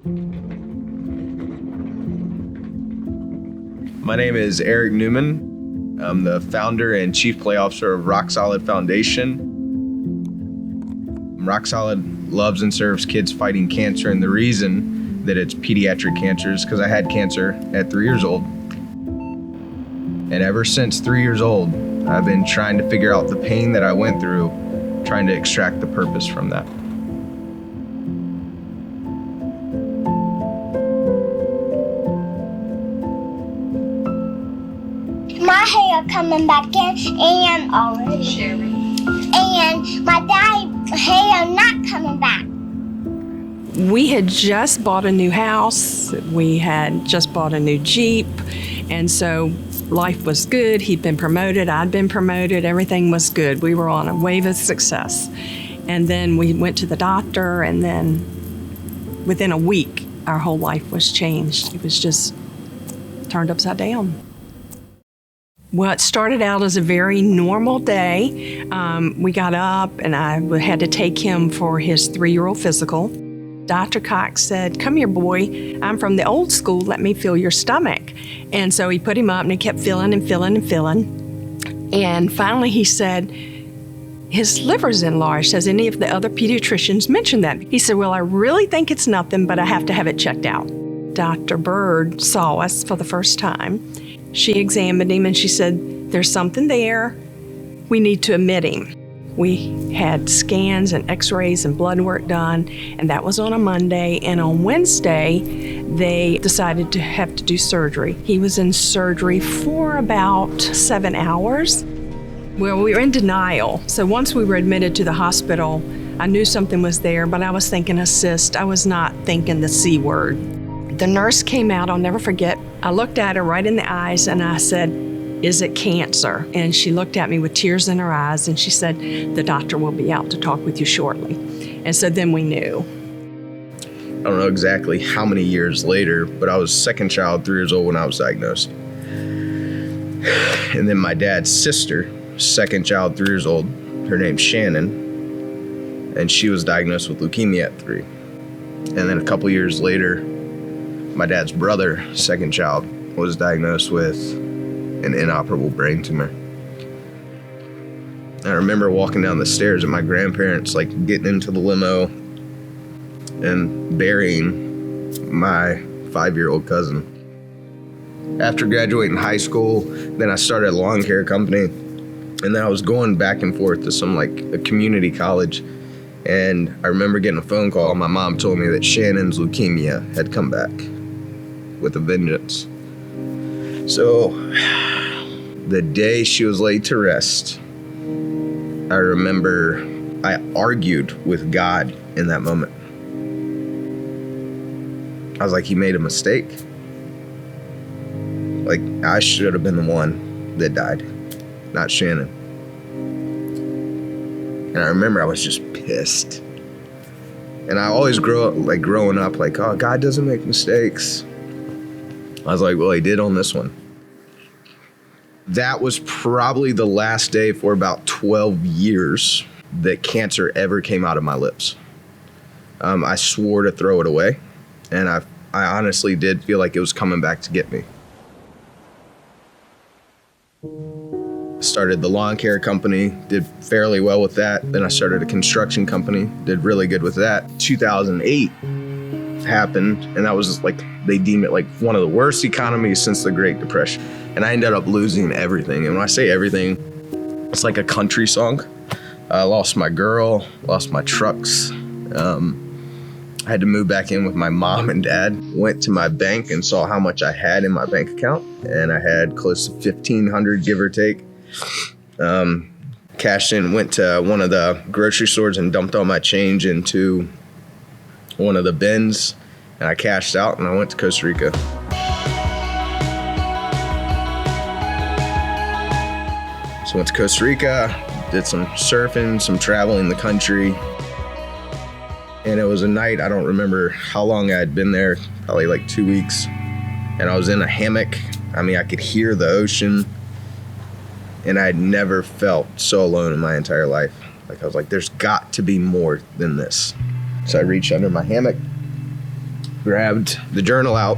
My name is Eric Newman. I'm the founder and chief play officer of Rock Solid Foundation. Rock Solid loves and serves kids fighting cancer, and the reason that it's pediatric cancer is because I had cancer at 3 years old. And ever since 3 years old, I've been trying to figure out the pain that I went through, trying to extract the purpose from that. My hair coming back in and already. Sherry. And my dad's hair not coming back. We had just bought a new house. We had just bought a new Jeep. And so life was good. He'd been promoted. I'd been promoted. Everything was good. We were on a wave of success. And then we went to the doctor, and then within a week, our whole life was changed. It was just turned upside down. Well, it started out as a very normal day. We got up, and I had to take him for his 3-year-old physical. Dr. Cox said, "Come here, boy. I'm from the old school. Let me feel your stomach." And so he put him up, and he kept filling and filling and filling. And finally he said, "His liver's enlarged. Has any of the other pediatricians mentioned that?" He said, "Well, I really think it's nothing, but I have to have it checked out." Dr. Bird saw us for the first time. She examined him, and she said, "There's something there. We need to admit him." We had scans and x-rays and blood work done, and that was on a Monday. And on Wednesday, they decided to have to do surgery. He was in surgery for about 7 hours. Well, we were in denial. So once we were admitted to the hospital, I knew something was there, but I was thinking a cyst. I was not thinking the C word. The nurse came out, I'll never forget. I looked at her right in the eyes, and I said, "Is it cancer?" And she looked at me with tears in her eyes, and she said, "The doctor will be out to talk with you shortly." And so then we knew. I don't know exactly how many years later, but I was second child, 3 years old when I was diagnosed. And then my dad's sister, second child, 3 years old, her name's Shannon, and she was diagnosed with leukemia at 3. And then a couple years later, my dad's brother, second child, was diagnosed with an inoperable brain tumor. I remember walking down the stairs and my grandparents getting into the limo and burying my 5-year-old cousin. After graduating high school, then I started a lawn care company, and then I was going back and forth to some a community college. And I remember getting a phone call. My mom told me that Shannon's leukemia had come back with a vengeance. So the day she was laid to rest, I remember I argued with God in that moment. I was like, he made a mistake. I should have been the one that died, not Shannon. And I remember I was just pissed. And I always growing up, oh, God doesn't make mistakes. I was like, well, he did on this one. That was probably the last day for about 12 years that cancer ever came out of my lips. I swore to throw it away, and I honestly did feel like it was coming back to get me. Started the lawn care company, did fairly well with that. Then I started a construction company, did really good with that. 2008 happened, and that was they deem it one of the worst economies since the Great Depression. And I ended up losing everything. And when I say everything, it's like a country song. I lost my girl, lost my trucks. I had to move back in with my mom and dad. Went to my bank and saw how much I had in my bank account, and I had close to $1,500, give or take. Cashed in, went to one of the grocery stores and dumped all my change into one of the bins, and I cashed out, and I went to Costa Rica. So went to Costa Rica, did some surfing, some traveling the country. And it was a night, I don't remember how long I had been there, probably 2 weeks. And I was in a hammock. I could hear the ocean. And I'd never felt so alone in my entire life. I was like, there's got to be more than this. So I reached under my hammock, grabbed the journal out.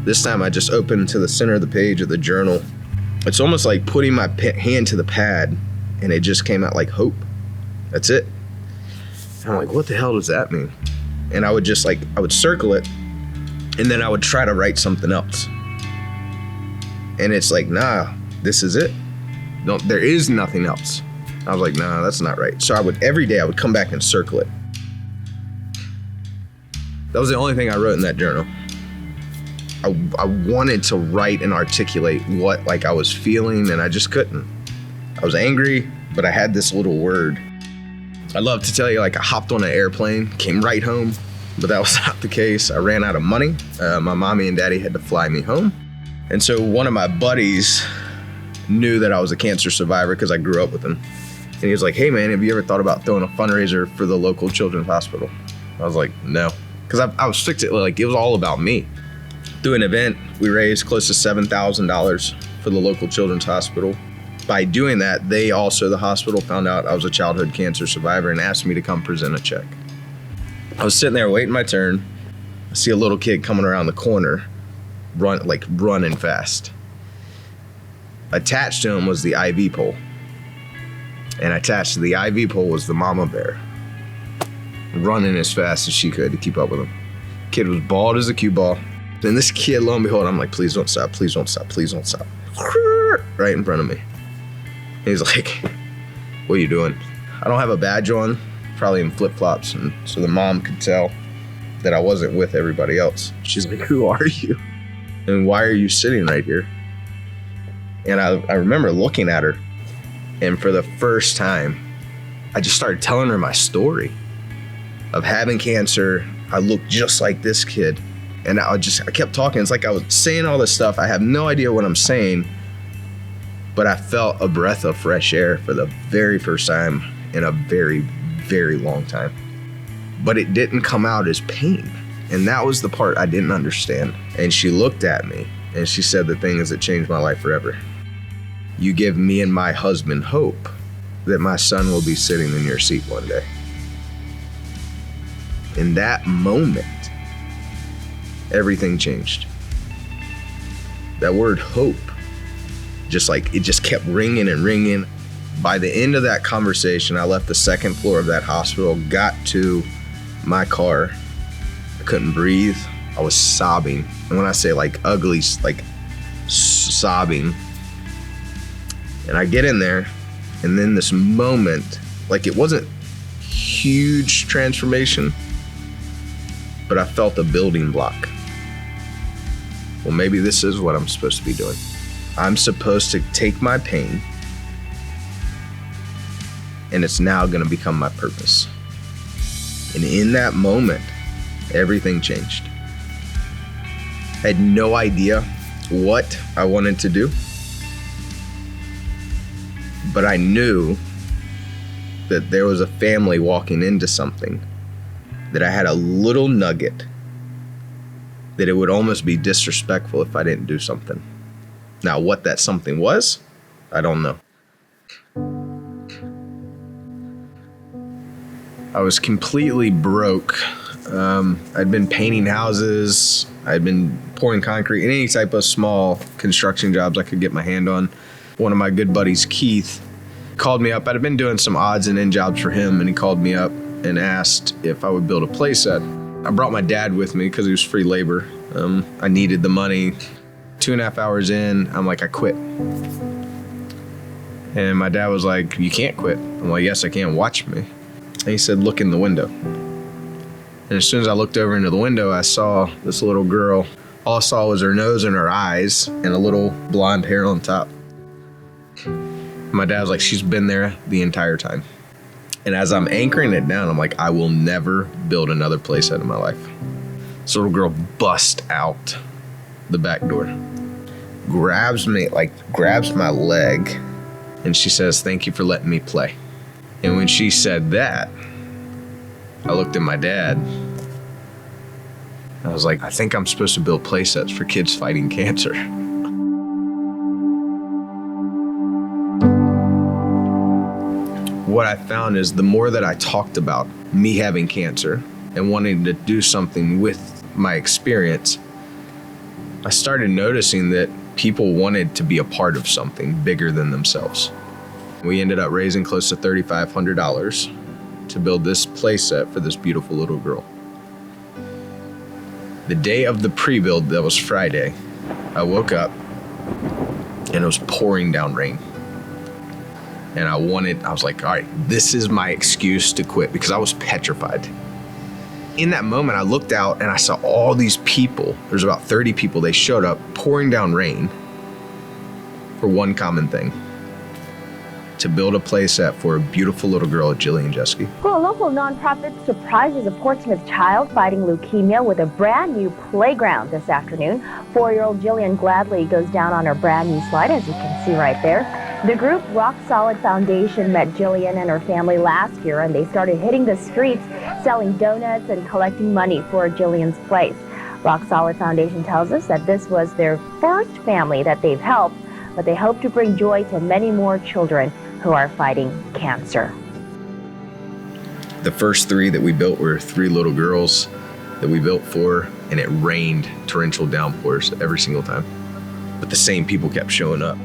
This time I just opened to the center of the page of the journal. It's almost like putting my hand to the pad and it just came out like hope. That's it. And I'm like, what the hell does that mean? And I would just like, I would circle it and then I would try to write something else. And it's like, nah, this is it. No, there is nothing else. I was like, nah, that's not right. So every day I would come back and circle it. That was the only thing I wrote in that journal. I wanted to write and articulate what like I was feeling and I just couldn't. I was angry, but I had this little word. I'd love to tell you like I hopped on an airplane, came right home, but that was not the case. I ran out of money. My mommy and daddy had to fly me home. And so one of my buddies knew that I was a cancer survivor because I grew up with him. And he was like, hey man, have you ever thought about throwing a fundraiser for the local children's hospital? I was like, no. Because I was fixated, like it was all about me. Through an event, we raised close to $7,000 for the local children's hospital. By doing that, the hospital found out I was a childhood cancer survivor and asked me to come present a check. I was sitting there waiting my turn. I see a little kid coming around the corner, running fast. Attached to him was the IV pole. And attached to the IV pole was the mama bear, running as fast as she could to keep up with him. Kid was bald as a cue ball. And this kid, lo and behold, I'm like, please don't stop, please don't stop, please don't stop. Right in front of me. And he's like, what are you doing? I don't have a badge on, probably in flip-flops. And so the mom could tell that I wasn't with everybody else. She's like, who are you? And why are you sitting right here? And I remember looking at her. And for the first time, I just started telling her my story of having cancer. I looked just like this kid. And I kept talking. It's like I was saying all this stuff. I have no idea what I'm saying, but I felt a breath of fresh air for the very first time in a very, very long time. But it didn't come out as pain. And that was the part I didn't understand. And she looked at me and she said the thing is that changed my life forever. You give me and my husband hope that my son will be sitting in your seat one day. In that moment, everything changed. That word hope, it just kept ringing and ringing. By the end of that conversation, I left the second floor of that hospital, got to my car. I couldn't breathe. I was sobbing. And when I say like ugly, like sobbing. And I get in there, and then this moment, like it wasn't huge transformation, but I felt a building block. Well, maybe this is what I'm supposed to be doing. I'm supposed to take my pain, and it's now gonna become my purpose. And in that moment, everything changed. I had no idea what I wanted to do, but I knew that there was a family walking into something, that I had a little nugget, that it would almost be disrespectful if I didn't do something. Now, what that something was, I don't know. I was completely broke. I'd been painting houses. I'd been pouring concrete, any type of small construction jobs I could get my hand on. One of my good buddies, Keith, called me up. I'd been doing some odds and end jobs for him, and he called me up and asked if I would build a playset. I brought my dad with me because he was free labor. I needed the money. 2.5 hours in, I'm like, I quit. And my dad was like, you can't quit. I'm like, yes, I can. Watch me. And he said, look in the window. And as soon as I looked over into the window, I saw this little girl. All I saw was her nose and her eyes and a little blonde hair on top. My dad was like, she's been there the entire time. And as I'm anchoring it down, I'm like, I will never build another playset in my life. This little girl busts out the back door, grabs my leg, and she says, thank you for letting me play. And when she said that, I looked at my dad. I was like, I think I'm supposed to build playsets for kids fighting cancer. What I found is the more that I talked about me having cancer and wanting to do something with my experience, I started noticing that people wanted to be a part of something bigger than themselves. We ended up raising close to $3,500 to build this play set for this beautiful little girl. The day of the pre-build, that was Friday, I woke up and it was pouring down rain. And I was like, all right, this is my excuse to quit, because I was petrified. In that moment, I looked out and I saw all these people. There's about 30 people. They showed up pouring down rain for one common thing: to build a play set for a beautiful little girl, Jillian Jeske. Well, a local nonprofit surprises a Portsmouth child fighting leukemia with a brand new playground this afternoon. 4-year-old Jillian gladly goes down on her brand new slide, as you can see right there. The group Rock Solid Foundation met Jillian and her family last year, and they started hitting the streets, selling donuts and collecting money for Jillian's place. Rock Solid Foundation tells us that this was their first family that they've helped, but they hope to bring joy to many more children who are fighting cancer. The first 3 that we built were 3 little girls that we built for, and it rained torrential downpours every single time. But the same people kept showing up.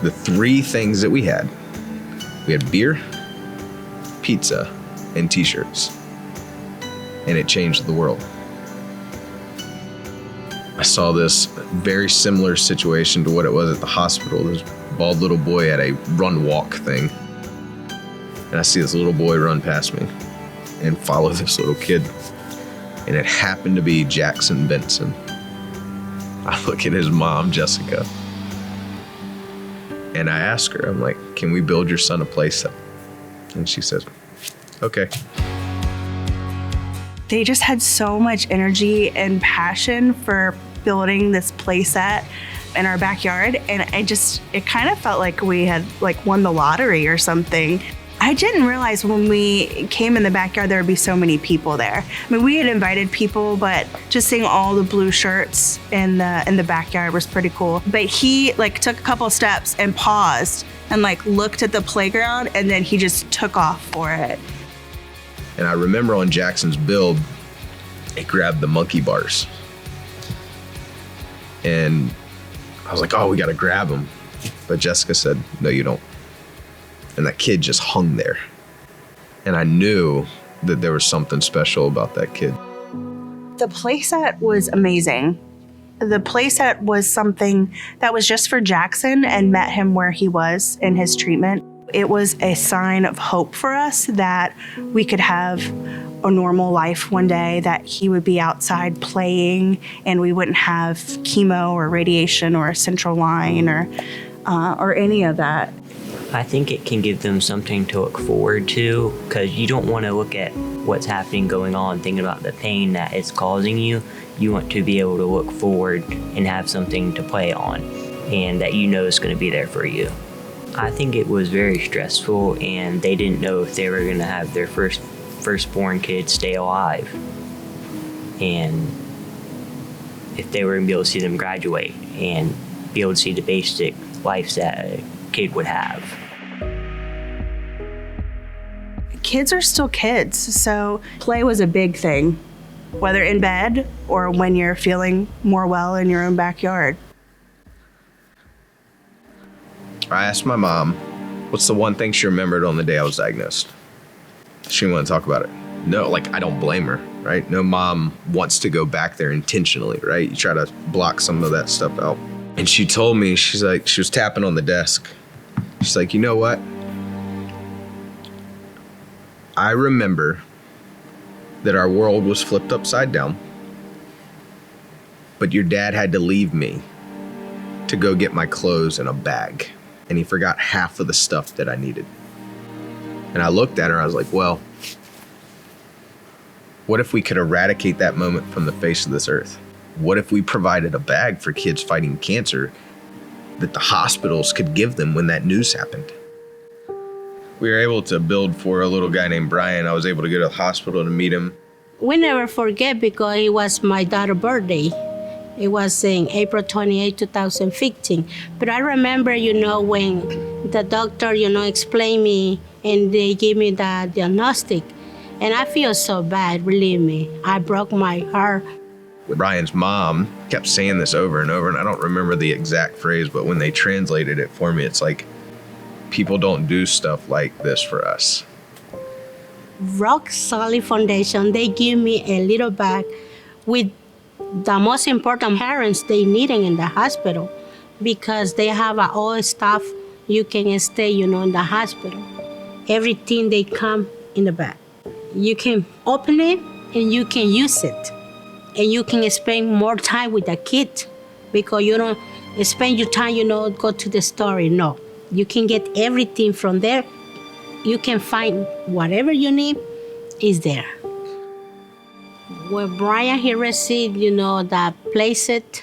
The 3 things that we had beer, pizza, and t-shirts. And it changed the world. I saw this very similar situation to what it was at the hospital. This bald little boy at a run-walk thing. And I see this little boy run past me and follow this little kid. And it happened to be Jackson Benson. I look at his mom, Jessica, and I ask her, I'm like, can we build your son a playset? And she says, okay. They just had so much energy and passion for building this playset in our backyard. And it kind of felt like we had won the lottery or something. I didn't realize when we came in the backyard there would be so many people there. I mean, we had invited people, but just seeing all the blue shirts in the backyard was pretty cool. But he took a couple steps and paused and looked at the playground, and then he just took off for it. And I remember on Jackson's build, it grabbed the monkey bars. And I was like, oh, we gotta grab them. But Jessica said, no, you don't. And that kid just hung there. And I knew that there was something special about that kid. The playset was amazing. The playset was something that was just for Jackson and met him where he was in his treatment. It was a sign of hope for us that we could have a normal life one day, that he would be outside playing and we wouldn't have chemo or radiation or a central line or any of that. I think it can give them something to look forward to, because you don't want to look at what's happening, going on, thinking about the pain that it's causing you. You want to be able to look forward and have something to play on, and that you know is going to be there for you. I think it was very stressful, and they didn't know if they were going to have their firstborn kid stay alive, and if they were going to be able to see them graduate and be able to see the basic life that a kid would have. Kids are still kids, so play was a big thing, whether in bed or when you're feeling more well in your own backyard. I asked my mom, what's the one thing she remembered on the day I was diagnosed? She didn't want to talk about it. No, I don't blame her, right? No mom wants to go back there intentionally, right? You try to block some of that stuff out. And she told me, she was tapping on the desk. She's like, you know what? I remember that our world was flipped upside down, but your dad had to leave me to go get my clothes in a bag, and he forgot half of the stuff that I needed. And I looked at her, I was like, well, what if we could eradicate that moment from the face of this earth? What if we provided a bag for kids fighting cancer that the hospitals could give them when that news happened? We were able to build for a little guy named Brian. I was able to go to the hospital to meet him. We never forget, because it was my daughter's birthday. It was in April 28, 2015. But I remember, when the doctor, explained me and they gave me the diagnostic. And I feel so bad, believe me. I broke my heart Brian's mom kept saying this over and over, and I don't remember the exact phrase, but when they translated it for me, it's like, people don't do stuff like this for us. Rock Solid Foundation, they give me a little bag with the most important parents they needing in the hospital, because they have all stuff you can stay, in the hospital. Everything they come in the bag. You can open it and you can use it. And you can spend more time with the kid, because you don't spend your time, go to the store. No, you can get everything from there. You can find whatever you need is there. When Brian, he received, that playset,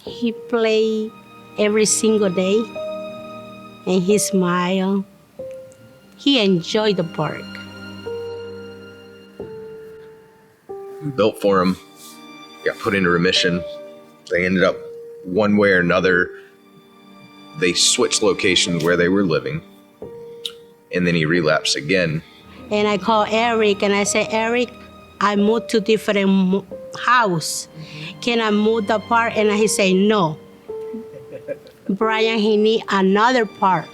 he played every single day, and he smiled. He enjoyed the park. Built for him, got put into remission. They ended up, one way or another, they switched locations where they were living, and then he relapsed again. And I called Eric and I said, Eric, I moved to different house. Can I move the part? And he said, no. Brian, he need another part.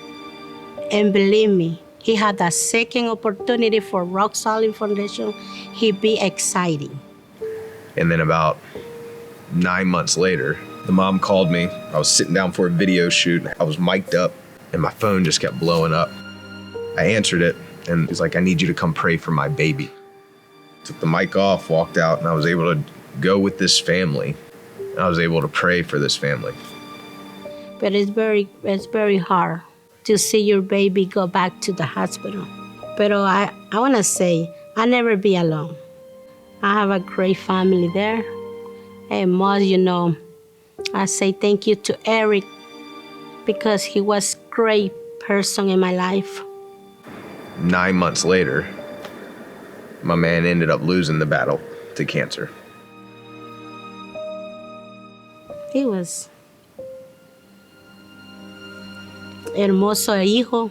And believe me, he had a second opportunity for Rock Solid Foundation. He'd be exciting. And then about 9 months later, the mom called me. I was sitting down for a video shoot. I was mic'd up and my phone just kept blowing up. I answered it and he's like, I need you to come pray for my baby. Took the mic off, walked out, and I was able to go with this family. And I was able to pray for this family. But it's very hard to see your baby go back to the hospital. But I want to say, I'll never be alone. I have a great family there. And most, I say thank you to Eric, because he was a great person in my life. 9 months later, my man ended up losing the battle to cancer. He was hermoso hijo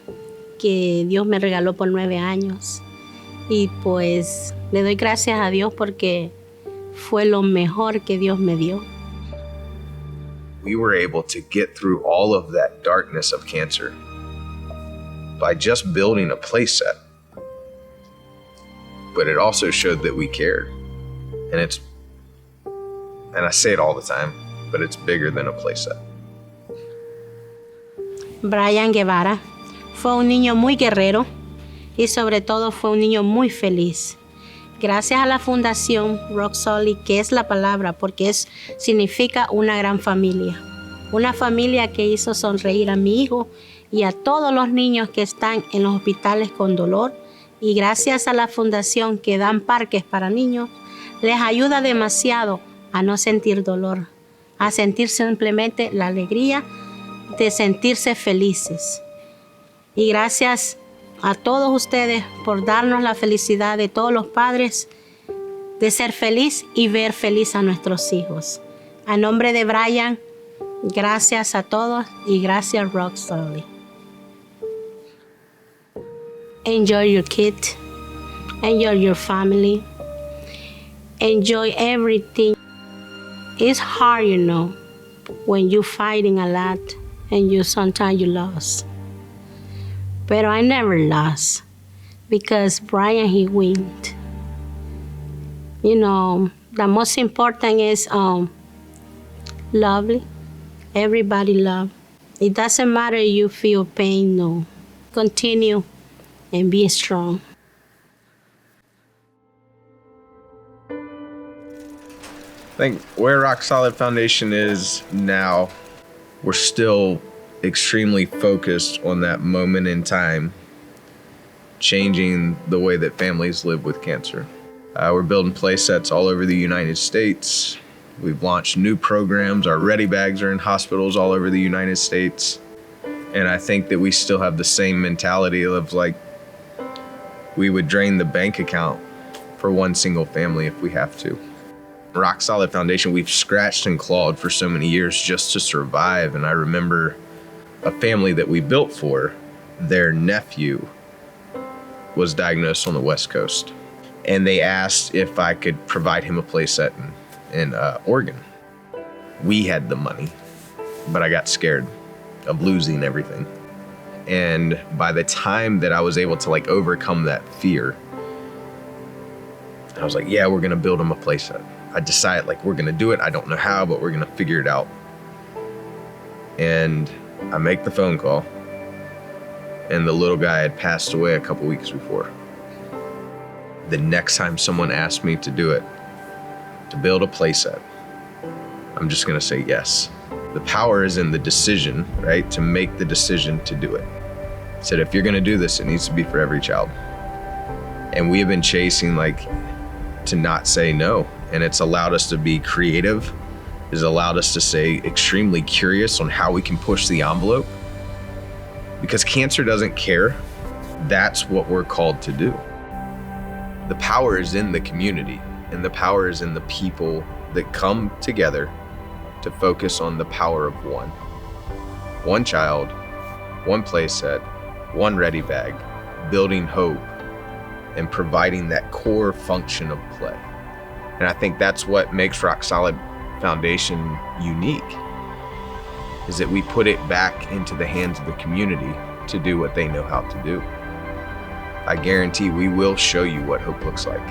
que Dios me regaló por 9 años. Y pues le doy gracias a Dios porque fue lo mejor que Dios me dio. We were able to get through all of that darkness of cancer by just building a playset. But it also showed that we cared. And I say it all the time, but it's bigger than a playset. Brian Guevara fue un niño muy guerrero y sobre todo fue un niño muy feliz. Gracias a la Fundación Rock Solid, que es la palabra, porque significa una gran familia. Una familia que hizo sonreír a mi hijo y a todos los niños que están en los hospitales con dolor. Y gracias a la Fundación que dan parques para niños, les ayuda demasiado a no sentir dolor, a sentir simplemente la alegría de sentirse felices. Y gracias a todos ustedes por darnos la felicidad de todos los padres de ser feliz y ver feliz a nuestros hijos. A nombre de Brian, gracias a todos y gracias Rock Solid. Enjoy your kid, enjoy your family, enjoy everything. It's hard, when you're fighting a lot and sometimes you lose. But I never lost because Brian, he won. The most important is lovely. Everybody love. It doesn't matter if you feel pain, no. Continue and be strong. I think where Rock Solid Foundation is now, we're still extremely focused on that moment in time, changing the way that families live with cancer. We're building play sets all over the United States. We've launched new programs. Our Ready Bags are in hospitals all over the United States. And I think that we still have the same mentality of we would drain the bank account for one single family if we have to. Rock Solid Foundation, we've scratched and clawed for so many years just to survive. And I remember a family that we built for, their nephew was diagnosed on the West Coast. And they asked if I could provide him a play set. And in Oregon. We had the money, but I got scared of losing everything. And by the time that I was able to like overcome that fear, I was like, yeah, we're gonna build him a playset. I decided like we're gonna do it. I don't know how, but we're gonna figure it out. And I make the phone call, and the little guy had passed away a couple weeks before. The next time someone asked me to do it, to build a playset, I'm just gonna say yes. The power is in the decision, right? To make the decision to do it. I said, if you're gonna do this, it needs to be for every child. And we have been chasing like to not say no. And it's allowed us to be creative. It's allowed us to stay extremely curious on how we can push the envelope. Because cancer doesn't care. That's what we're called to do. The power is in the community, and the power is in the people that come together to focus on the power of one. One child, one playset, one ready bag, building hope, and providing that core function of play. And I think that's what makes Rock Solid Foundation unique, is that we put it back into the hands of the community to do what they know how to do. I guarantee we will show you what hope looks like.